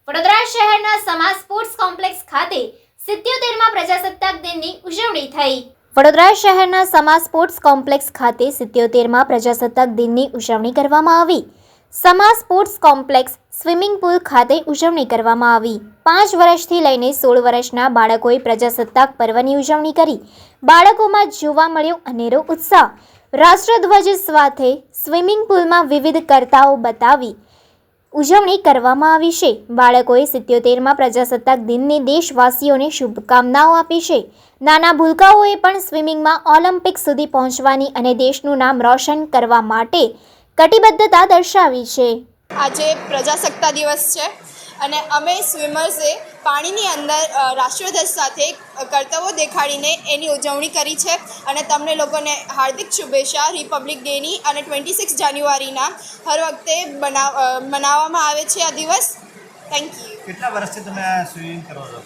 વડોદરા શહેરના સમા sports complex ખાતે 77મા પ્રજાસત્તાક દિનની ઉજવણી થઈ। વડોદરા શહેરના સમા સ્પોર્ટ્સ કોમ્પ્લેક્સ ખાતે 77મા પ્રજાસત્તાક દિનની ઉજવણી કરવામાં આવી। સમા સ્પોર્ટ્સ કોમ્પ્લેક્સ સ્વિમિંગ પુલ ખાતે ઉજવણી કરવામાં આવી। 5 વર્ષથી લઈને 16 વર્ષના બાળકોએ પ્રજાસત્તાક પર્વની ઉજવણી કરી। બાળકોમાં જોવા મળ્યો અનેરો ઉત્સાહ। રાષ્ટ્રધ્વજ સાથે સ્વિમિંગ પુલમાં વિવિધ કરતાઓ બતાવી ઉજવણી કરવામાં આવી છે। બાળકોએ 77મા પ્રજાસત્તાક દિનની દેશવાસીઓને શુભકામનાઓ આપી છે। નાના ભૂલકાઓએ પણ સ્વિમિંગમાં ઓલિમ્પિક સુધી પહોંચવાની અને દેશનું નામ રોશન કરવા માટે કટિબદ્ધતા દર્શાવી છે। આજે પ્રજાસત્તાક દિવસ છે અને અમે સ્વિમર્સે પાણીની અંદર રાષ્ટ્રધ્વજ સાથે કરતબો દેખાડીને એની ઉજવણી કરી છે અને તમને લોકોને હાર્દિક શુભેચ્છા રિપબ્લિક ડેની અને 26 જાન્યુઆરીના હર વખતે મનાવવામાં આવે છે આ દિવસ। Thank you. કેટલા વર્ષથી તમે આ સ્વિમિંગ કરો છો?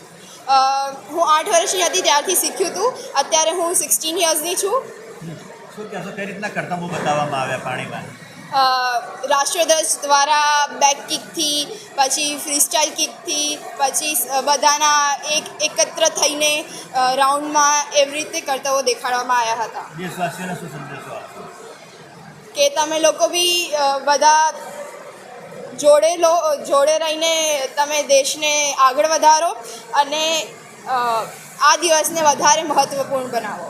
હું 8 વર્ષની હતી ત્યારથી શીખ્યું હતું। અત્યારે હું 16 યર્સની છું। શું કહેશો, કઈ રીતના કરતબો બતાવવામાં આવ્યા પાણીમાં? રાષ્ટ્રધ્વજ દ્વારા બેક કિકથી, પછી ફ્રીસ્ટાઇલ કિકથી, પછી બધાના એકત્ર થઈને રાઉન્ડમાં એવી રીતે કરતબો દેખાડવામાં આવ્યા હતા। દેશવાસીઓને શું સંદેશો આપશો? કે તમે લોકો બી બધા જોડે રહીને તમે દેશને આગળ વધારો અને આ દિવસને વધારે મહત્ત્વપૂર્ણ બનાવો।